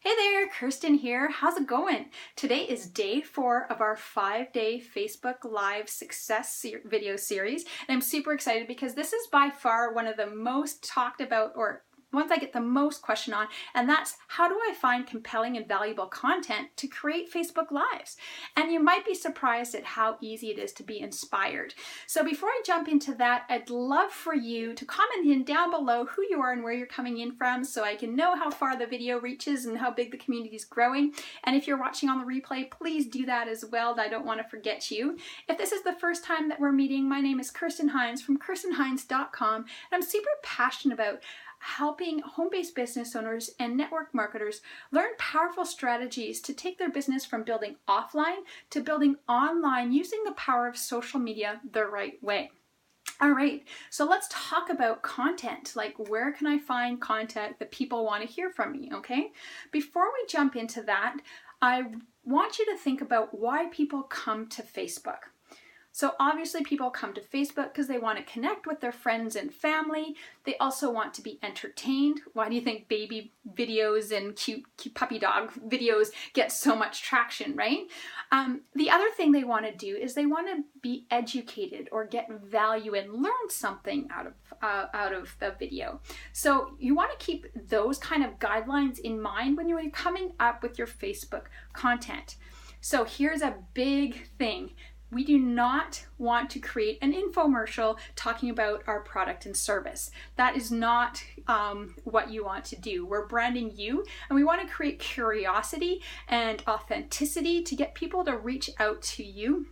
Hey there, Kirsten here. How's it going? Today is day 4 of our 5-day Facebook Live success video series. And I'm super excited because this is by far one of the most talked about or ones I get the most question on, and that's how do I find compelling and valuable content to create Facebook Lives? And you might be surprised at how easy it is to be inspired. So before I jump into that, I'd love for you to comment in down below who you are and where you're coming in from so I can know how far the video reaches and how big the community is growing. And if you're watching on the replay, please do that as well. I don't want to forget you. If this is the first time that we're meeting, my name is Kirsten Hines from KirstenHines.com, and I'm super passionate about helping home-based business owners and network marketers learn powerful strategies to take their business from building offline to building online using the power of social media the right way. All right, so let's talk about content. Like, where can I find content that people want to hear from me, okay? Before we jump into that, I want you to think about why people come to Facebook. So obviously people come to Facebook because they want to connect with their friends and family. They also want to be entertained. Why do you think baby videos and cute puppy dog videos get so much traction, right? The other thing they want to do is they want to be educated or get value and learn something out of the video. So you want to keep those kind of guidelines in mind when you're coming up with your Facebook content. So here's a big thing. We do not want to create an infomercial talking about our product and service. That is not what you want to do. We're branding you, and we want to create curiosity and authenticity to get people to reach out to you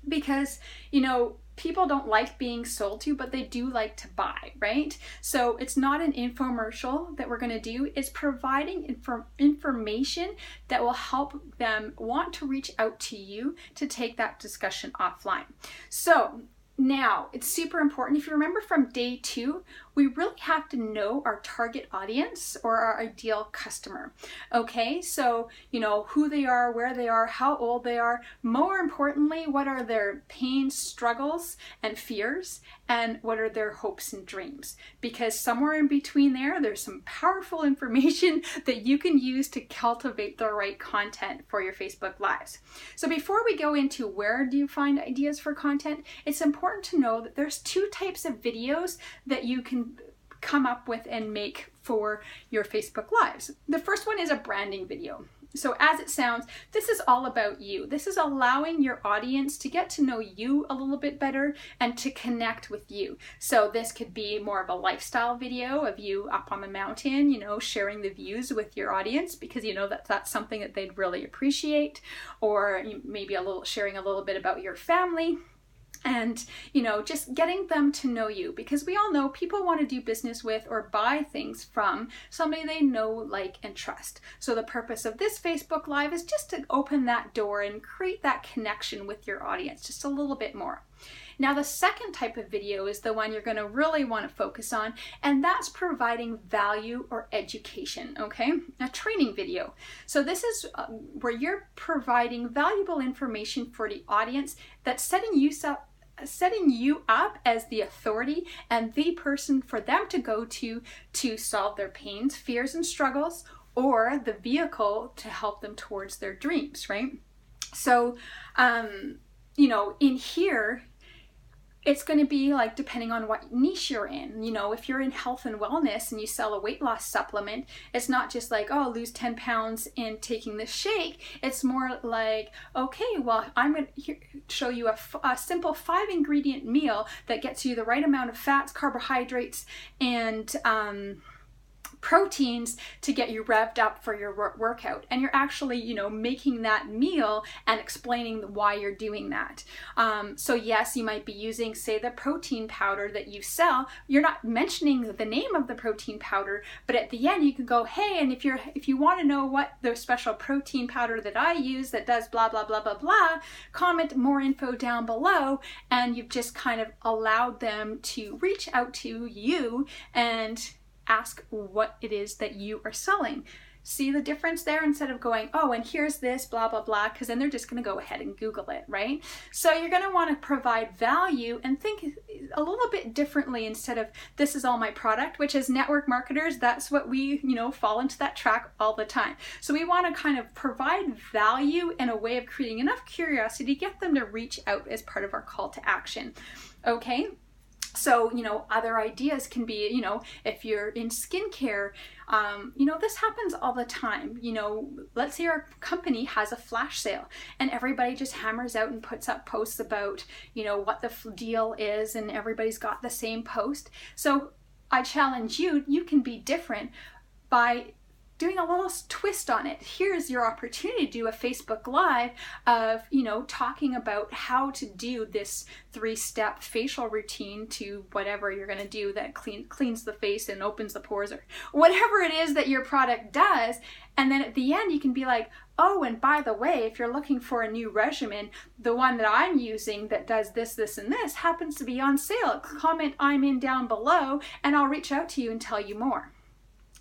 because, you know, people don't like being sold to, but they do like to buy, right? So it's not an infomercial that we're going to do. It's providing information that will help them want to reach out to you to take that discussion offline. So now it's super important. If you remember from day 2, we really have to know our target audience or our ideal customer. Okay, so you know who they are, where they are, how old they are. More importantly, what are their pains, struggles, and fears, and what are their hopes and dreams? Because somewhere in between there's some powerful information that you can use to cultivate the right content for your Facebook Lives. So before we go into where do you find ideas for content, it's important to know that there's 2 types of videos that you can come up with and make for your Facebook Lives. The first one is a branding video. So as it sounds, this is all about you. This is allowing your audience to get to know you a little bit better and to connect with you. So this could be more of a lifestyle video of you up on the mountain, you know, sharing the views with your audience because you know that that's something that they'd really appreciate, or maybe sharing a little bit about your family. And, you know, just getting them to know you because we all know people want to do business with or buy things from somebody they know, like, and trust. So the purpose of this Facebook Live is just to open that door and create that connection with your audience just a little bit more. Now, the second type of video is the one you're going to really want to focus on, and that's providing value or education, okay? A training video. So this is where you're providing valuable information for the audience that's setting you up as the authority and the person for them to go to solve their pains, fears, and struggles, or the vehicle to help them towards their dreams, right? So, you know, in here, it's going to be like depending on what niche you're in. You know, if you're in health and wellness and you sell a weight loss supplement, it's not just like, oh, lose 10 pounds in taking this shake. It's more like, okay, well, I'm going to show you a simple 5-ingredient meal that gets you the right amount of fats, carbohydrates, and proteins to get you revved up for your workout. And you're actually, you know, making that meal and explaining why you're doing that. So yes, you might be using, say, the protein powder that you sell. You're not mentioning the name of the protein powder, but at the end you can go, hey, and if you want to know what the special protein powder that I use that does blah, blah, blah, blah, blah, comment more info down below. And you've just kind of allowed them to reach out to you and ask what it is that you are selling. See the difference there? Instead of going, oh, and here's this, blah, blah, blah, because then they're just going to go ahead and Google it, right? So you're going to want to provide value and think a little bit differently instead of this is all my product, which as network marketers, that's what we, fall into that track all the time. So we want to kind of provide value in a way of creating enough curiosity to get them to reach out as part of our call to action. Okay? So, other ideas can be, if you're in skincare, this happens all the time. Let's say our company has a flash sale and everybody just hammers out and puts up posts about, what the deal is, and everybody's got the same post. So I challenge you, you can be different by doing a little twist on it. Here's your opportunity to do a Facebook Live of, talking about how to do this 3-step facial routine to whatever you're going to do that cleans the face and opens the pores, or whatever it is that your product does. And then at the end, you can be like, oh, and by the way, if you're looking for a new regimen, the one that I'm using that does this, this, and this happens to be on sale. Comment I'm in down below and I'll reach out to you and tell you more.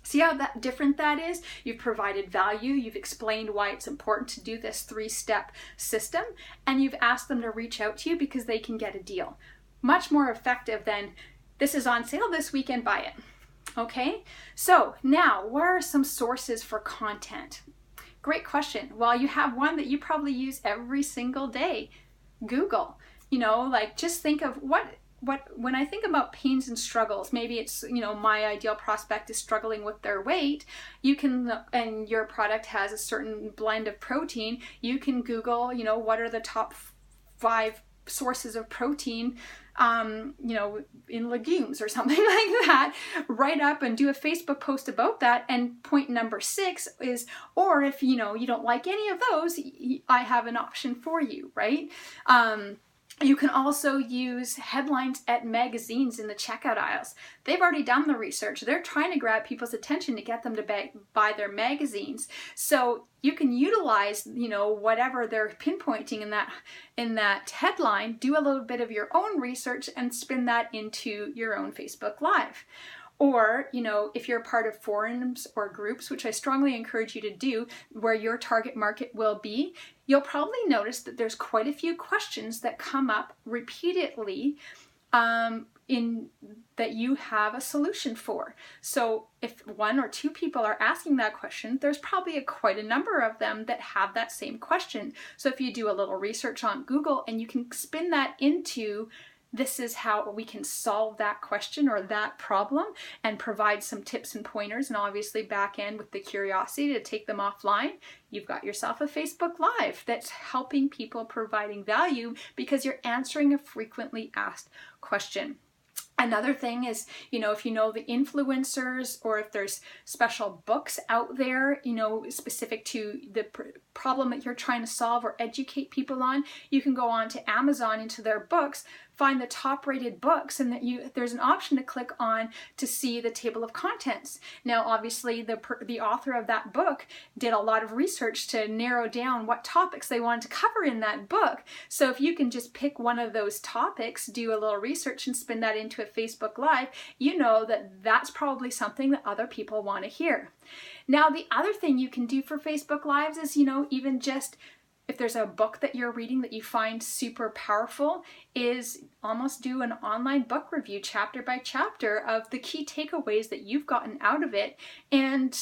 See how different that is? You've provided value, you've explained why it's important to do this 3-step system, and you've asked them to reach out to you because they can get a deal. Much more effective than, this is on sale this weekend, buy it. Okay? So now, what are some sources for content? Great question. Well, you have one that you probably use every single day, Google. Just think of when I think about pains and struggles, maybe it's, my ideal prospect is struggling with their weight, and your product has a certain blend of protein, you can Google, what are the top 5 sources of protein, in legumes or something like that, write up and do a Facebook post about that. And point number 6 is, or if, you don't like any of those, I have an option for you, right? You can also use headlines at magazines in the checkout aisles. They've already done the research. They're trying to grab people's attention to get them to buy their magazines. So you can utilize, whatever they're pinpointing in that headline, do a little bit of your own research and spin that into your own Facebook Live. Or, if you're part of forums or groups, which I strongly encourage you to do, where your target market will be, you'll probably notice that there's quite a few questions that come up repeatedly that you have a solution for. So if 1 or 2 people are asking that question, there's probably quite a number of them that have that same question. So if you do a little research on Google and you can spin that into, this is how we can solve that question or that problem, and provide some tips and pointers, and obviously back end with the curiosity to take them offline, you've got yourself a Facebook Live that's helping people, providing value because you're answering a frequently asked question. Another thing is, if the influencers, or if there's special books out there, specific to the problem that you're trying to solve or educate people on, you can go on to Amazon into their books, find the top rated books, and there's an option to click on to see the table of contents. Now, obviously, the author of that book did a lot of research to narrow down what topics they wanted to cover in that book. So if you can just pick one of those topics, do a little research and spin that into a Facebook Live, that's probably something that other people want to hear. Now, the other thing you can do for Facebook Lives is, even just if there's a book that you're reading that you find super powerful, is almost do an online book review chapter by chapter of the key takeaways that you've gotten out of it, and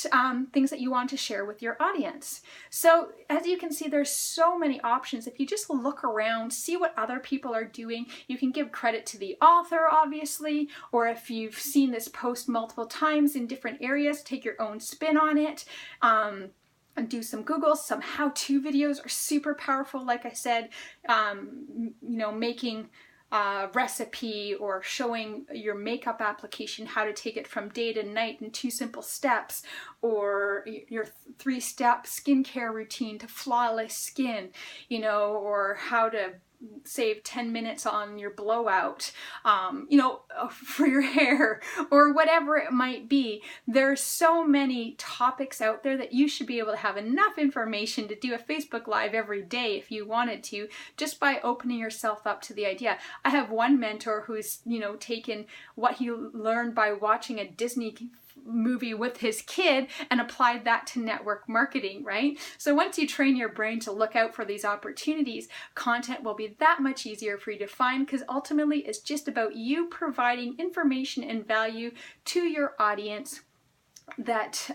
things that you want to share with your audience. So as you can see, there's so many options. If you just look around, see what other people are doing, you can give credit to the author, obviously, or if you've seen this post multiple times in different areas, take your own spin on it. And do some Google. Some how-to videos are super powerful. Like I said, making a recipe or showing your makeup application how to take it from day to night in 2 simple steps, or your 3-step skincare routine to flawless skin, or how to save 10 minutes on your blowout, for your hair, or whatever it might be. There's so many topics out there that you should be able to have enough information to do a Facebook Live every day if you wanted to, just by opening yourself up to the idea. I have one mentor who's, taken what he learned by watching a Disney movie with his kid and applied that to network marketing, right? So once you train your brain to look out for these opportunities, content will be that much easier for you to find, because ultimately it's just about you providing information and value to your audience that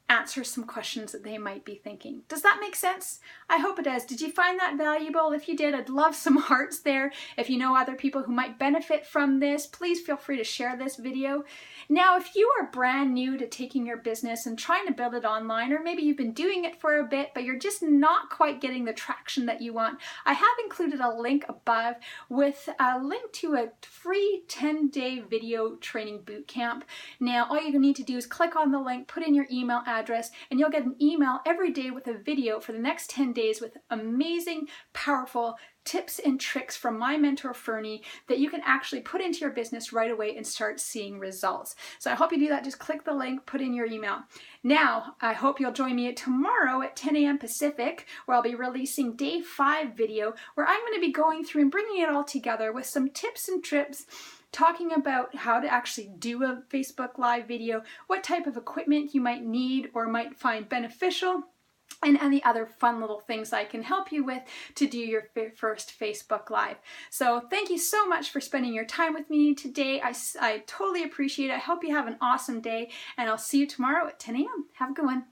answer some questions that they might be thinking. Does that make sense? I hope it does. Did you find that valuable? If you did, I'd love some hearts there. If you know other people who might benefit from this, please feel free to share this video. Now, if you are brand new to taking your business and trying to build it online, or maybe you've been doing it for a bit, but you're just not quite getting the traction that you want, I have included a link above with a link to a free 10-day video training bootcamp. Now, all you need to do is click on the link, put in your email address, and you'll get an email every day with a video for the next 10 days with amazing, powerful tips and tricks from my mentor Fernie that you can actually put into your business right away and start seeing results. So I hope you do that. Just click the link, put in your email. Now, I hope you'll join me tomorrow at 10 a.m. Pacific, where I'll be releasing day 5 video, where I'm going to be going through and bringing it all together with some tips and tricks, talking about how to actually do a Facebook Live video, what type of equipment you might need or might find beneficial, and any other fun little things I can help you with to do your first Facebook Live. So thank you so much for spending your time with me today. I totally appreciate it. I hope you have an awesome day, and I'll see you tomorrow at 10 a.m. Have a good one.